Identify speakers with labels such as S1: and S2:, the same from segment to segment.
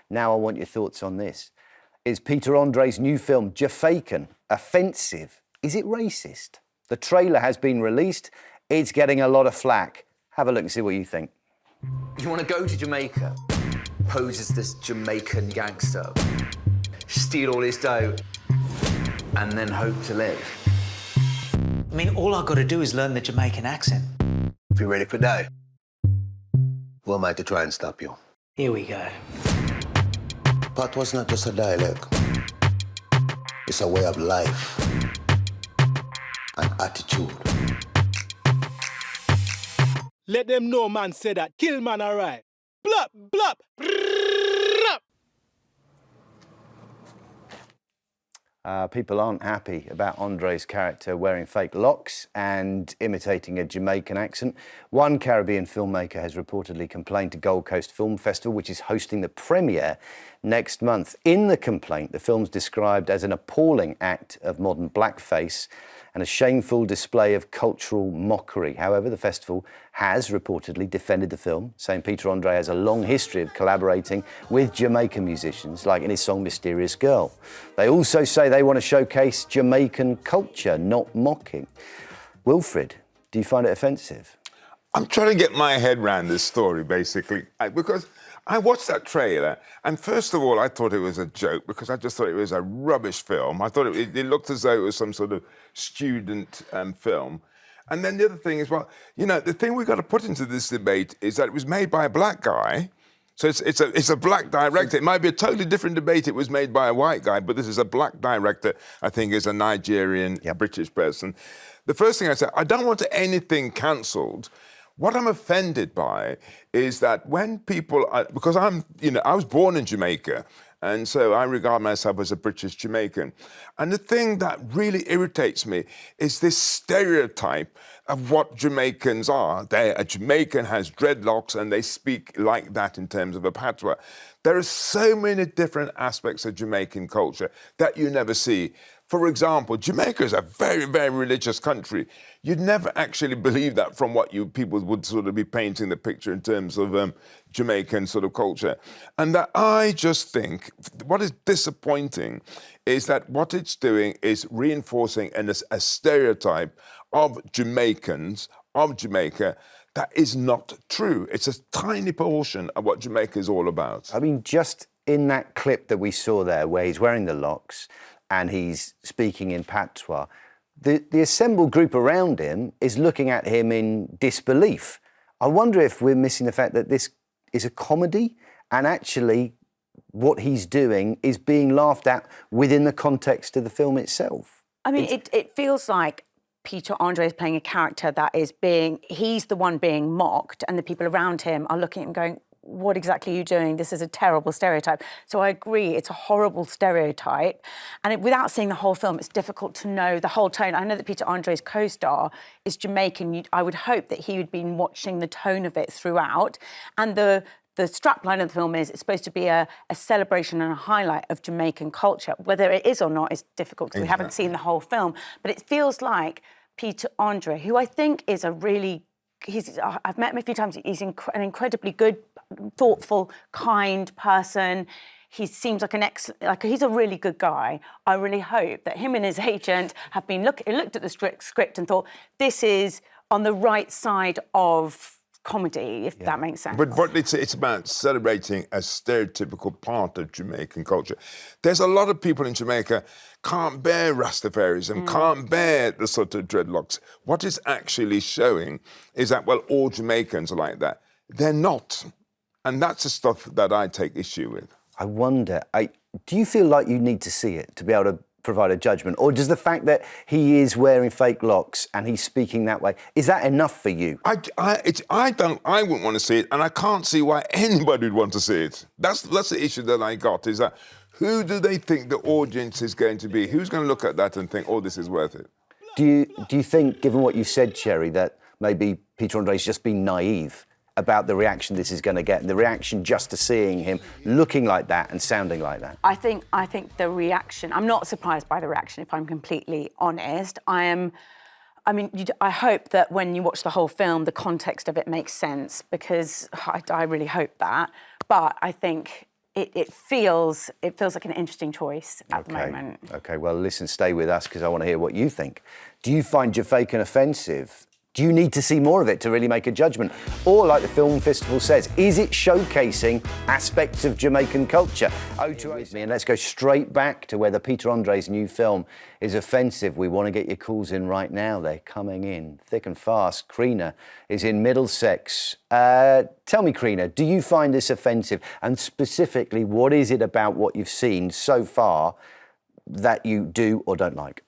S1: Now I want your thoughts on this. Is Peter Andre's new film, Jamaican, offensive? Is it racist? The trailer has been released. It's getting a lot of flack. Have a look and see what you think.
S2: You want to go to Jamaica, pose as this Jamaican gangster, steal all his dough, and then hope to live.
S3: I mean, all I've got to do is learn the Jamaican accent.
S4: If you're ready for die, who am I to try and stop you?
S3: Here we go.
S4: Pat was not just a dialect. It's a way of life, an attitude.
S5: Let them know man say that. Kill man alright. Blop, blop,
S1: People aren't happy about Andre's character wearing fake locks and imitating a Jamaican accent. One Caribbean filmmaker has reportedly complained to Gold Coast Film Festival, which is hosting the premiere next month. In the complaint, the film's described as an appalling act of modern blackface and a shameful display of cultural mockery. However, the festival has reportedly defended the film, saying Peter Andre has a long history of collaborating with Jamaican musicians, like in his song Mysterious Girl. They also say they want to showcase Jamaican culture, not mocking. Wilfred, do you find it offensive?
S6: I'm trying to get my head around this story, basically, because I watched that trailer, and first of all, I thought it was a joke because I just thought it was a rubbish film. I thought it looked as though it was some sort of student film. And then the other thing is, well, you know, the thing we've got to put into this debate is that it was made by a black guy. So it's a black director. It might be a totally different debate. It was made by a white guy, but this is a black director. I think is a Nigerian, British person. The first thing I said, I don't want anything cancelled. What I'm offended by is that when people, because I was born in Jamaica, and so I regard myself as a British Jamaican. And the thing that really irritates me is this stereotype of what Jamaicans are. A Jamaican has dreadlocks and they speak like that in terms of a patois. There are so many different aspects of Jamaican culture that you never see. For example, Jamaica is a very, very religious country. You'd never actually believe that from what people would sort of be painting the picture in terms of Jamaican sort of culture. And that I just think what is disappointing is that what it's doing is reinforcing a stereotype of Jamaicans, of Jamaica, that is not true. It's a tiny portion of what Jamaica is all about.
S1: I mean, just in that clip that we saw there where he's wearing the locks and he's speaking in patois, the assembled group around him is looking at him in disbelief. I wonder if we're missing the fact that this is a comedy and actually what he's doing is being laughed at within the context of the film itself.
S7: I mean, it feels like Peter Andre is playing a character that is he's the one being mocked and the people around him are looking at him going, what exactly are you doing? This is a terrible stereotype. So I agree, it's a horrible stereotype. And without seeing the whole film, it's difficult to know the whole tone. I know that Peter Andre's co-star is Jamaican. I would hope that he would be watching the tone of it throughout. And the strapline of the film is it's supposed to be a celebration and a highlight of Jamaican culture. Whether it is or not is difficult because we haven't seen the whole film. But it feels like Peter Andre, who I think is a really... I've met him a few times. He's an incredibly good, thoughtful, kind person. He seems like he's a really good guy. I really hope that him and his agent have been looked at the script and thought, this is on the right side of comedy, if that makes sense.
S6: But it's about celebrating a stereotypical part of Jamaican culture. There's a lot of people in Jamaica can't bear Rastafarism, can't bear the sort of dreadlocks. What it's actually showing is that, well, all Jamaicans are like that. They're not. And that's the stuff that I take issue with.
S1: I wonder, do you feel like you need to see it to be able to provide a judgment? Or does the fact that he is wearing fake locks and he's speaking that way, is that enough for you?
S6: I wouldn't want to see it, and I can't see why anybody would want to see it. That's the issue that I got, is that who do they think the audience is going to be? Who's going to look at that and think, oh, this is worth it?
S1: Do you think, given what you said, Cherry, that maybe Peter Andre's just been naive about the reaction this is going to get, and the reaction just to seeing him looking like that and sounding like that?
S7: I think the reaction, I'm not surprised by the reaction, if I'm completely honest. I hope that when you watch the whole film, the context of it makes sense, because I really hope that. But I think it feels like an interesting choice at the moment.
S1: Okay, well, listen, stay with us because I want to hear what you think. Do you find Jamaican offensive? Do you need to see more of it to really make a judgment? Or, like the film festival says, is it showcasing aspects of Jamaican culture? with me, and let's go straight back to whether Peter Andre's new film is offensive. We want to get your calls in right now. They're coming in thick and fast. Krina is in Middlesex. Tell me, Krina, do you find this offensive? And specifically, what is it about what you've seen so far that you do or don't like?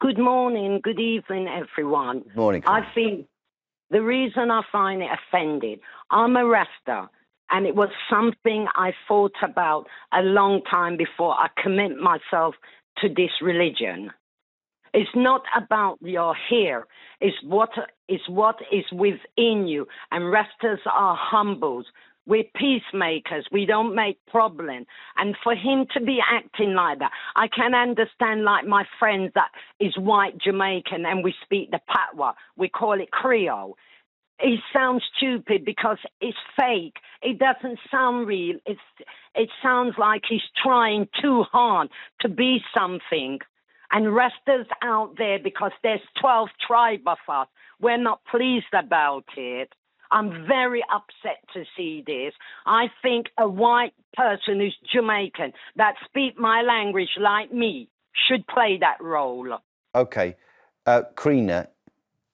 S8: Good morning, good evening, everyone.
S1: Morning.
S8: I think the reason I find it offended, I'm a Rasta, and it was something I thought about a long time before I commit myself to this religion. It's not about your hair, it's what is within you, and Rastas are humbles. We're peacemakers. We don't make problems. And for him to be acting like that, I can understand, like my friends that is white Jamaican and we speak the patois. We call it Creole. It sounds stupid because it's fake. It doesn't sound real. It sounds like he's trying too hard to be something. And Rastas out there, because there's 12 tribes of us, we're not pleased about it. I'm very upset to see this. I think a white person who's Jamaican that speak my language like me should play that role.
S1: Okay. Krina,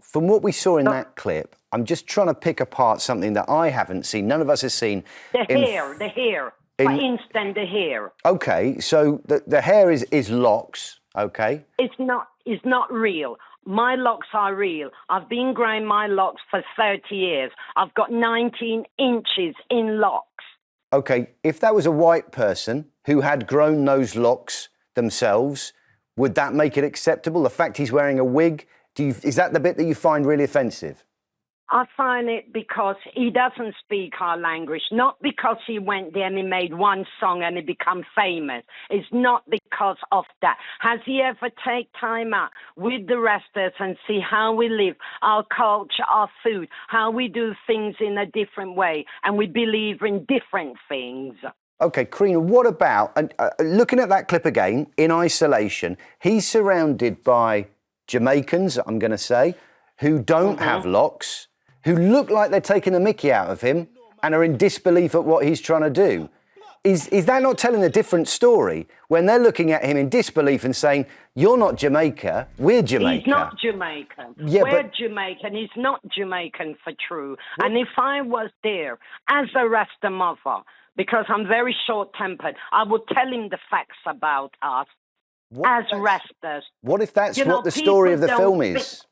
S1: from what we saw in that clip, I'm just trying to pick apart something that I haven't seen. None of us has seen.
S8: The hair. For instance, the hair.
S1: Okay, so the hair is locks, okay?
S8: It's not real. My locks are real. I've been growing my locks for 30 years. I've got 19 inches in locks.
S1: Okay, if that was a white person who had grown those locks themselves, would that make it acceptable? The fact he's wearing a wig, is that the bit that you find really offensive?
S8: I find it because he doesn't speak our language, not because he went there and he made one song and he become famous. It's not because of that. Has he ever take time out with the Rastas and see how we live, our culture, our food, how we do things in a different way, and we believe in different things?
S1: Okay, Krina, what about, looking at that clip again, in isolation, he's surrounded by Jamaicans, I'm going to say, who don't have locks, who look like they're taking the mickey out of him and are in disbelief at what he's trying to do. Is that not telling a different story when they're looking at him in disbelief and saying, you're not Jamaica, we're Jamaica?
S8: He's not Jamaican.
S1: Yeah,
S8: we're Jamaican. He's not Jamaican for true. And if I was there as a Rasta mother, because I'm very short-tempered, I would tell him the facts about us as Rastas.
S1: What if that's what the story of the film is?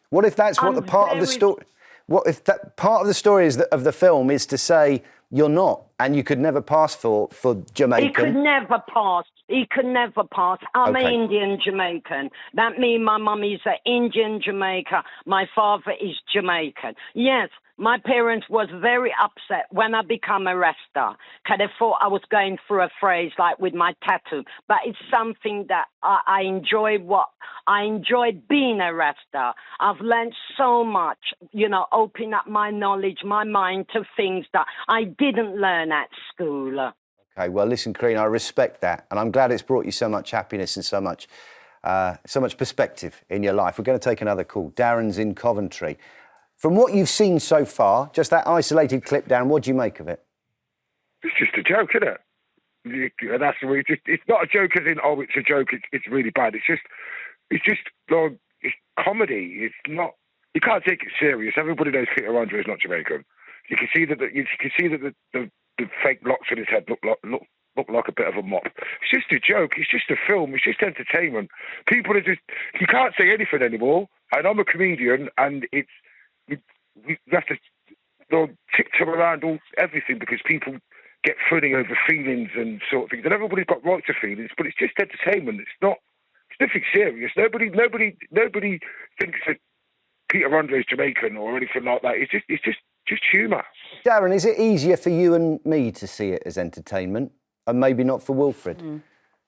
S1: What if that's what the part of the story... What if that part of the story of the film is to say you're not and you could never pass for Jamaican?
S8: He could never pass. I'm an Indian Jamaican. That means my mum is an Indian Jamaican. My father is Jamaican. Yes, my parents was very upset when I become a Rasta, because they thought I was going through a phase like with my tattoo. But it's something that I enjoy. I enjoyed being a Rasta. I've learned so much, open up my knowledge, my mind to things that I didn't learn at school.
S1: Okay, well, listen, Karina, I respect that, and I'm glad it's brought you so much happiness and so much perspective in your life. We're going to take another call. Darren's in Coventry. From what you've seen so far, just that isolated clip, Darren, what do you make of it?
S9: It's just a joke, isn't it? And that's the way. It's not a joke as in, oh, it's a joke. It's really bad. It's just it's comedy. It's not. You can't take it serious. Everybody knows Peter Andre is not Jamaican. You can see that the fake locks in his head look like a bit of a mop. It's just a joke. It's just a film. It's just entertainment. People are just. You can't say anything anymore. And I'm a comedian, and we have to tiptoe around everything because people get funny over feelings and sort of things. And everybody's got right to feelings, but it's just entertainment. It's nothing serious. Nobody thinks that Peter Andre is Jamaican or anything like that. It's just humour.
S1: Darren, is it easier for you and me to see it as entertainment, and maybe not for Wilfred?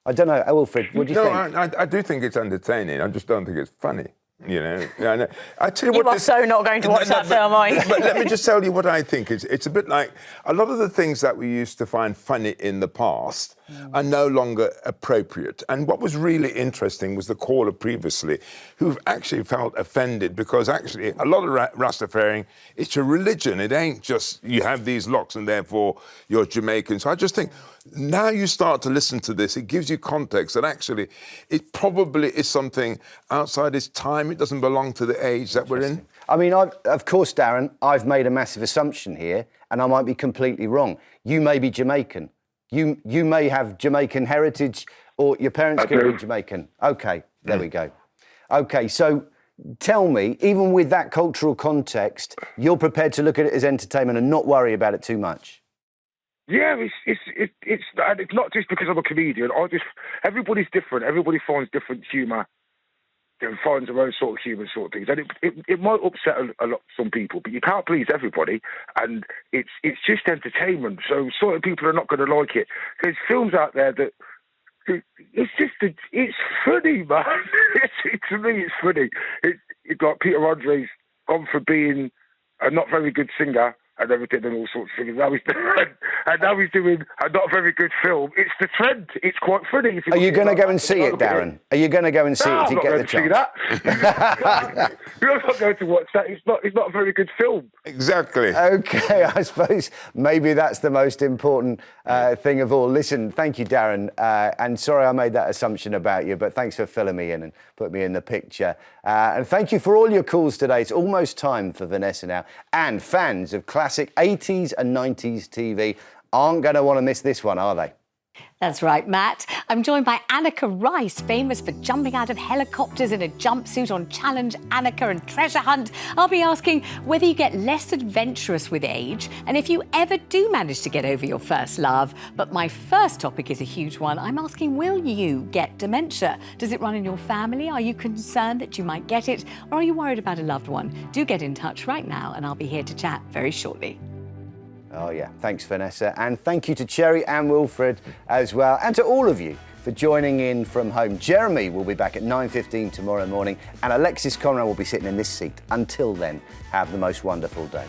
S1: I don't know, Wilfred. What do you think?
S6: I do think it's entertaining. I just don't think it's funny. You know, and I tell you
S7: You
S6: what.
S7: are so not going to watch that film, are you?
S6: But let me just tell you what I think. It's a bit like a lot of the things that we used to find funny in the past are no longer appropriate. And what was really interesting was the caller previously who actually felt offended because actually a lot of Rastafarian, it's a religion. It ain't just you have these locks and therefore you're Jamaican. So I just think now you start to listen to this, it gives you context that actually it probably is something outside its time. It doesn't belong to the age that we're in.
S1: I mean, of course, Darren, I've made a massive assumption here, and I might be completely wrong. You may be Jamaican. You may have Jamaican heritage, or your parents could be Jamaican. Okay, there we go. Okay, so tell me, even with that cultural context, you're prepared to look at it as entertainment and not worry about it too much?
S9: Yeah, it's not just because I'm a comedian. Everybody's different. Everybody finds different humour and finds their own sort of humour sort of things. And it might upset a lot some people, but you can't please everybody. And it's just entertainment. So certain people are not going to like it. There's films out there that it's funny, man. To me, it's funny. It's like Peter Andre's gone for being a not very good singer and everything and all sorts of things. And now he's doing a not very good film. It's the trend. It's quite funny.
S1: Are you going to go and see it, Darren? Are you going to go and see it if you get the chance?
S9: I'm not going to see that. You're not going to watch that. It's not a very good film.
S6: Exactly.
S1: Okay, I suppose maybe that's the most important thing of all. Listen, thank you, Darren. And sorry I made that assumption about you, but thanks for filling me in and put me in the picture. And thank you for all your calls today. It's almost time for Vanessa now. And fans of classic 80s and 90s TV aren't going to want to miss this one, are they?
S10: That's right, Matt. I'm joined by Annika Rice, famous for jumping out of helicopters in a jumpsuit on Challenge Annika and Treasure Hunt. I'll be asking whether you get less adventurous with age and if you ever do manage to get over your first love. But my first topic is a huge one. I'm asking, will you get dementia? Does it run in your family? Are you concerned that you might get it? Or are you worried about a loved one? Do get in touch right now and I'll be here to chat very shortly.
S1: Oh, yeah. Thanks, Vanessa. And thank you to Cherry and Wilfred as well. And to all of you for joining in from home. Jeremy will be back at 9:15 tomorrow morning. And Alexis Conrad will be sitting in this seat. Until then, have the most wonderful day.